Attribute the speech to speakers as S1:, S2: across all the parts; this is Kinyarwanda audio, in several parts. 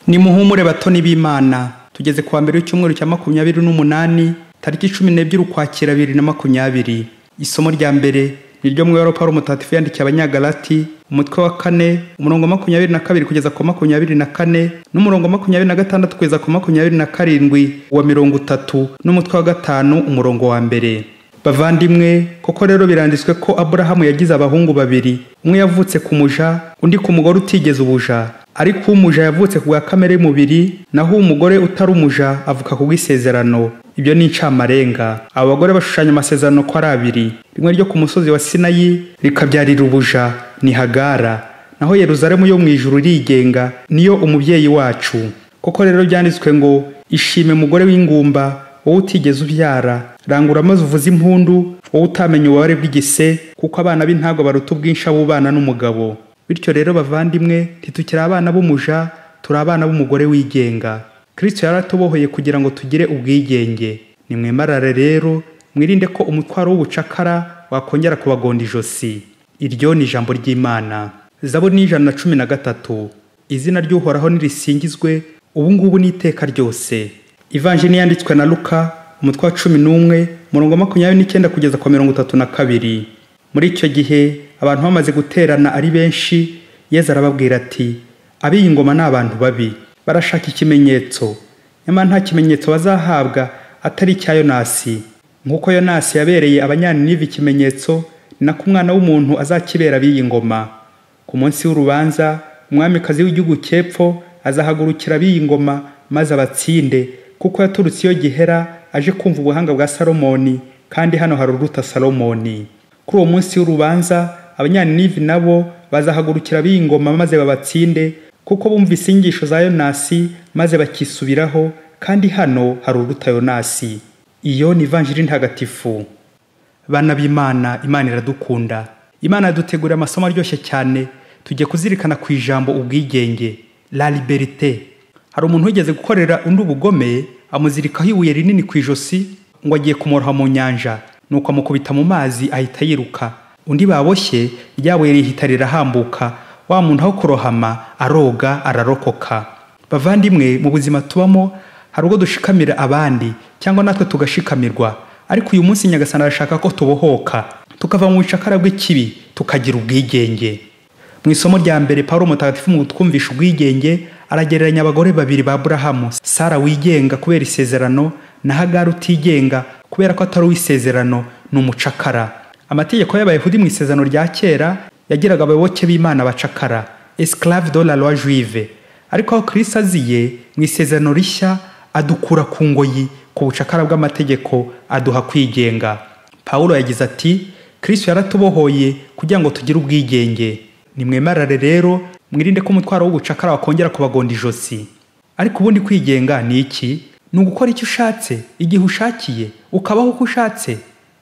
S1: Ni muhumure batoni b'Imana. Tugeze kwa mbere w'icyumweru cya 28 tariki 12 Ukwakira 2020. Isomo rya mbere ni ryo mu Europa Mutagatifu yandikiye Abanyagalati umutwe wa 4 umurongo 22 kugeza ku 24 n'umurongo 26 kugeza ku 27 wa 30 n'umutwe wa 5 umurongo wa mbere. Bavandimwe, koko rero biranditswe ko Abrahamu yagize abahungu babiri, umwe yavutse ku muja undi ku mugore utigeze ubuja, ariko umuja yavutse ku bwa kamere y'umubiri, naho umugore utari umuja avuka ku bw'isezerano. Ibyo ni incamarenga. Abo bagore bashushanya amasezerano ko ari abiri, rimwe ryo ku musozi wa Sinayi rikabyarira ubuja ni Hagara, naho Yerusalemu yo mu ijuru rigenga niyo umubyeyi wacu. Koko rero byanditswe ngo ishime mugore w'ingumba wowe utigeze ubyara, rangura maze uvuze impundu wowe utamenye ububare bw'igise, kuko abana b'intago baruta ubwinshi abubana n'umugabo. Bityo rero bavandimwe, titukiri abana b'umuja, turi abana b'umugore wigenga. Kristo yaratubohoye kugira ngo tugire ubwigenge. Nimwemarare rero, mwirinde ko umutwaro w'ubucakara wakongera kubagonda ijosi. Iryo ni ijambo ry'Imana. Zaburi 113. Izina ry'Uhoraho nirisingizwe ubu ngubu n'iteka ryose. Ivanjili yanditswe na Luka umutwe wa 11 umurongo 29 kugeza ku 32. Muri icyo gihe abantu bamaze guterana ari benshi, Yesu arababwira ati, abiyi ngoma n'abantu babi barashaka ikimenyetso, nyamara nta kimenyetso bazahabwa atari icya Yonasi. Nk'uko Yonasi yabereye Abanyaninive ikimenyetso, ni nako umwana w'umuntu azakibera abiyi ngoma. Ku munsi w'urubanza umwamikazi w'igihugu cy'epfo azahagurukira abiyi ngoma maze abatsinde, kuko yaturutse iyo gihera aje kumva ubuhanga bwa Salomoni, kandi hano hari uruta Salomoni. Kuri uwo munsi w'urubanza Abanyaninive nabo bazahagurukira abiyi ngoma maze babatsinde, kuko bumvise inyigisho za Yonasi maze bakisubiraho, kandi hano hari uruta Yonasi. Iyo ni Ivanjili ntagatifu. Bana b'Imana, Imana iradukunda. Imana yadutegurira amasomo aryoshye cyane. Tujye kuzirikana ku ijambo ubwigenge, la liberté. Hari umuntu wigeze gukorera undi ubugome, amuzirikaho ibuye rinini ku ijosi ngo agiye kumoroha mu nyanja, nuko amukubita mu mazi ahita yiruka. Undi baboshye ryabuye rihita rirahambuka, wa muntu aho kurohama aroga ararokoka. Bavandimwe, mu buzima tubamo hari ubwo dushikamira abandi cyangwa natwe tugashikamirwa, ariko uyu munsi Nyagasani arashaka ko tubohoka tukava mu bucakara bw'ikibi tukagira ubwigenge. Mu isomo rya mbere Paulo Mutagatifu mu twumvisha ubwigenge aragereranya abagore babiri ba Abrahamu, Sara wigenga kubera isezerano na Hagara utigenga kubera ko atari uwisezerano, ni umucakara. Amategeko y'Abayahudi mu isezerano rya kera yagiraga abayoboke b'Imana bacakara, esclave de la loi juive, ariko aho Kristo aziye mu isezerano rishya adukura ku ngoyi ku bucakara bw'amategeko aduha kwigenga. Paulo yagize ati, Kristo yaratubohoye kugira ngo tugire ubwigenge. Nimwemarare rero, mwirinde ko umutwaro w'ubucakara wakongera kubagonda ijosi. Ariko ubundi kwigenga ni iki? Ni ugukora icyo ushatse igihe ushakiye, ukabaho uko ushatse?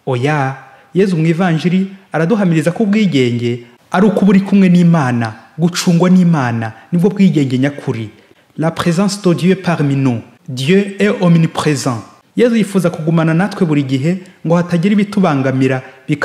S1: Oya, Yesu mu Ivanjili araduhamiriza ko ubwigenge ari uko uri kumwe n'Imana, gucungwa n'Imana, nibwo bwigenge nyakuri. La présence de Dieu parmi nous. Dieu est omniprésent. Yesu yifuza kugumana natwe buri gihe ngo hatagira ibitubangamira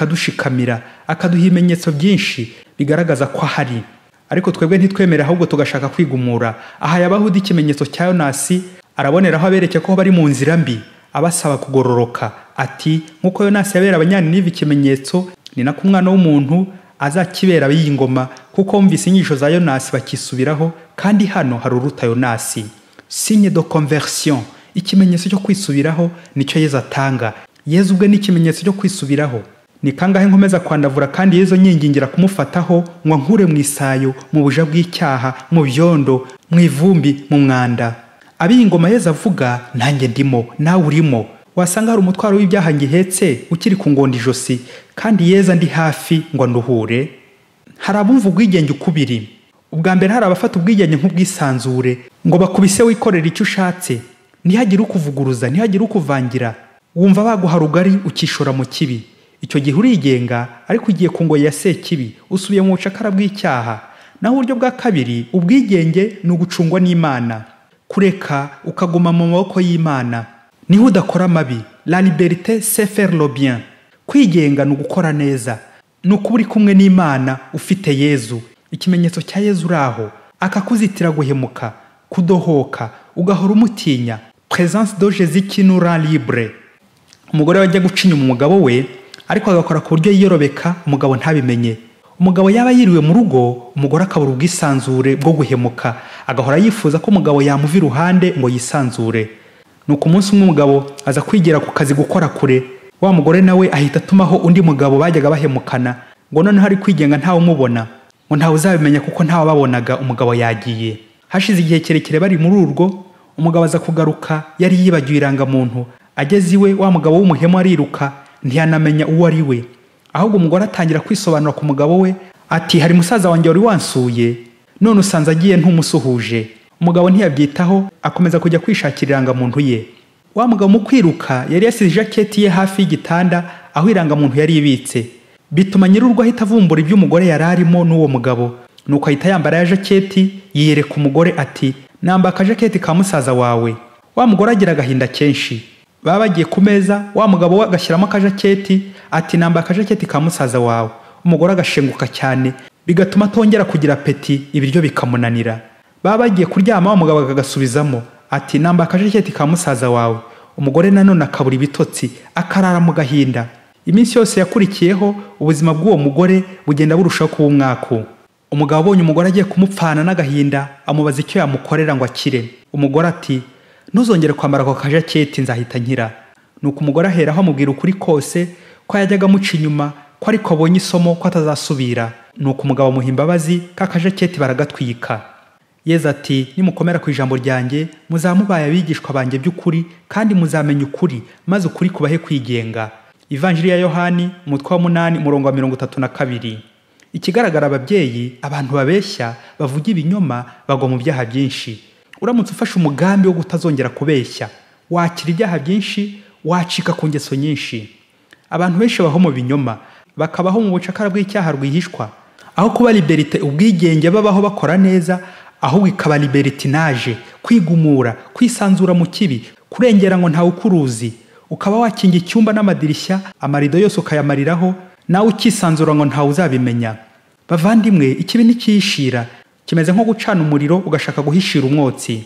S1: bikadushikamira, akaduha ibimenyetso byinshi bigaragaza ko ahari. Ariko twebwe ntitwemere, ahubwo tugashaka kwigumura. Aha y'Abayahudi ikimenyetso cya Yonasi araboneraho abereke ko bari mu nzira mbi, abasaba kugororoka. Ati, nk'uko Yonasi yabera Abanyaninive ikimenyetso, ni nako umwana w'umuntu azakibera abiyi ngoma, kuko bumvise inyigisho za Yonasi bakisubiraho, kandi hano hari uruta Yonasi. Signe de conversion, ikimenyetso cyo kwisubiraho nicyo Yesu atanga. Yesu ubwe ni ikimenyetso cyo kwisubiraho. Ni kangahe nkomeza kwandavura kandi Yesu nyingingira kumufataho ngo nkure mu isayo, mu buja bw'icyaha, mu byondo, mu ivumbi, mu mwanda. Abiyi ngoma Yesu avuga nanjye ndimo, nawe urimo. Wasanga hari umutwaro w'ibyaha ngihetse ukiri ku ngondi ijosi, kandi Yesu ndi hafi ngo anduhure. Hari abumva ubwigenge ukubiri. Ubwa mbere hari abafata ubwigenge nk'ubwisanzure, ngo bakubise wikorera icyo ushatse, ntihagire ukuvuguruza, ntihagire ukuvangira. Wumva baguha rugari ukishora mu kibi. Icyo gihe urigenga, ariko ugiye ku ngoyi ya Sekibi, usubiye mu bucakara bw'icyaha. Naho uburyo bwa kabiri, ubwigenge ni ugucungwa n'Imana, kureka ukaguma mu maboko y'Imana, niho udakora amabi. La liberté c'est faire le bien. Kwigenga ni ugukora neza, ni ukuba uri kumwe n'Imana ufite Yesu. Ikimenyetso cya Yesu uraho akakuzitira guhemuka, kudohoka, ugahora umutinya. Présence de Jésus qui nous rend libre. Umugore wajya guca inyuma umugabo we ariko agakora ku buryo yiyorobeka umugabo ntabimenye. Umugabo yaba yiriwe mu rugo, umugore akabura ubwisanzure bwo guhemuka, agahora yifuza ko umugabo yamuva iruhande ngo yisanzure. Nuko umunsi umwe umugabo aza kwigira ku kazi gukora kure, wa mugore nawe ahita atumaho undi mugabo bajyaga bahemukana, ngo none hari kwigenga ntawe umubona, ngo ntawe uzabimenya kuko ntawe babonaga umugabo yagiye. Hashize igihe kirekire bari muri urwo, umugabo aza kugaruka yari yibagiwe irangamuntu. Ageze iwe, wa mugabo w'umuhemu ariruka, ntiyanamenya uwo ari we. Ahubwo umugore atangira kwisobanura ku mugabo we ati, hari musaza wanjye wari wansuye, none usanze agiye ntumusuhuje. Umugabo ntiyabyitaho, akomeza kujya kwishakira irangamuntu ye. Wa mugabo mu kwiruka yari yasize jaketi ye hafi y'igitanda aho irangamuntu yari ibitse. Bituma nyir'urugo ahita avumbura ibyo umugore yari arimo n'uwo mugabo. Nuko ahita yambara ya jaketi, yiyereka umugore ati, namba akajaketi ka musaza wawe. Wa mugore agira agahinda kenshi. Baba bagiye ku meza, wa mugabo we agashyiramo akajaketi ati, namba akajaketi ka musaza wawe. Umugore agashenguka cyane, bigatuma atongera kugira apeti, ibiryo bikamunanira. Baba bagiye kuryama, wa mugabo akagasubizamo ati, namba akajaketi ka musaza wawe. Umugore nanone akabura ibitotsi, akarara mu gahinda. Iminsi yose yakurikiyeho, ubuzima bw'uwo mugore bugenda burushaho kuba umwaku. Umugabo abonye umugore agiye kumupfana n'agahinda, amubaza icyo yamukorera ngo akire. Umugore ati, ntuzongere kwambara ako kajaketi, nzahita nkira. Nuko umugore aheraho amubwira ukuri kose, ko yajyaga amuca inyuma, ko ariko abonye isomo ko atazasubira. Nuko umugabo amuha imbabazi, ka kajaketi baragatwika. Yezu ati, nimukomera ku ijambo ryanjye, muzamubaye abigishwa banjye by'ukuri, kandi muzamenya ukuri, maze ukuri kubahe kwigenga. Ivanjiri ya Yohani, umutwe wa 8, umurongo wa 32. Ikigaragara ababyeyi, abantu babeshya, bavuga ibinyoma, bagwa mu byaha byinshi. Uramutse ufashe umugambi wo kutazongera kubeshya, wakira ibyaha byinshi, wacika ku ngeso nyinshi. Abantu benshi baho mu binyoma, bakabaho mu bucakara bw'icyaha rwihishwa. Aho kuba liberite, ubwigenge, babaho bakora neza, ahubwo ikaba libertinage, kwigumura, kwisanzura mu kibi, kurengera ngo ntawe ukuruzi. Ukaba wakinga icyumba n'amadirishya, amarido yose ukayamariraho, nawe ukisanzura ngo ntawe uzabimenya. Bavandimwe, ikibi nikishira, kimeze nko gucana umuriro ugashaka guhishira umwotsi.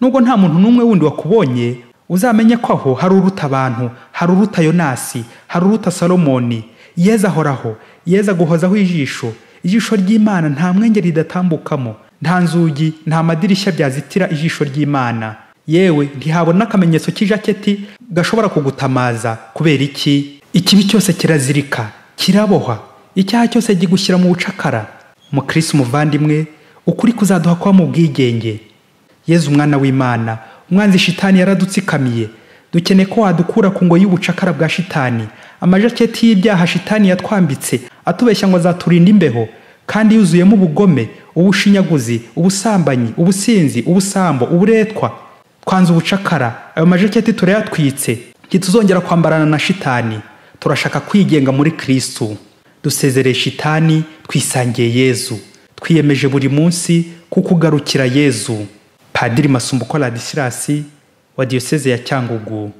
S1: Nubwo nta muntu n'umwe wundi wakubonye, uzamenye ko aho hari uruta abantu, hari uruta Yonasi, hari uruta Salomoni. Yezu ahoraho, Yezu aguhozaho ijisho. Ijisho ry'Imana nta mwenge ridatambukamo, nta nzugi, nta madirishya byazitira ijisho ry'Imana. Yewe ntihabona akamenyetso k'ijaketi gashobora kugutamaza. Kubera iki? Ikibi cyose kirazirika, kiraboha. Icyaha cyose gigushyira mu bucakara. Mukristo muvandimwe, ukuri kuzaduha kwa mu bwigenge. Yezu umwana w'Imana, umwanzi shitani yaradutsikamiye. Dukeneye ko wadukura ku ngo y'ubucakara bwa shitani. Amajaketi y'ibyaha shitani yatwambitse, atubeshya ngo azaturinda imbeho, kandi yuzuyemo ubugome, ubushinyaguzi, ubusambanyi, ubusinzi, ubusambo, uburetwa. Twanze ubucakara, ayo majaketi turayatwitse. Ntituzongera kwambarana na shitani. Turashaka kwigenga muri Kristo. Dusezereye shitani, twisangiye Yezu. Twiyemeje buri munsi kukugarukira Yezu. Padiri Masumbuko Ladislas wa Diocese ya Cyangugu.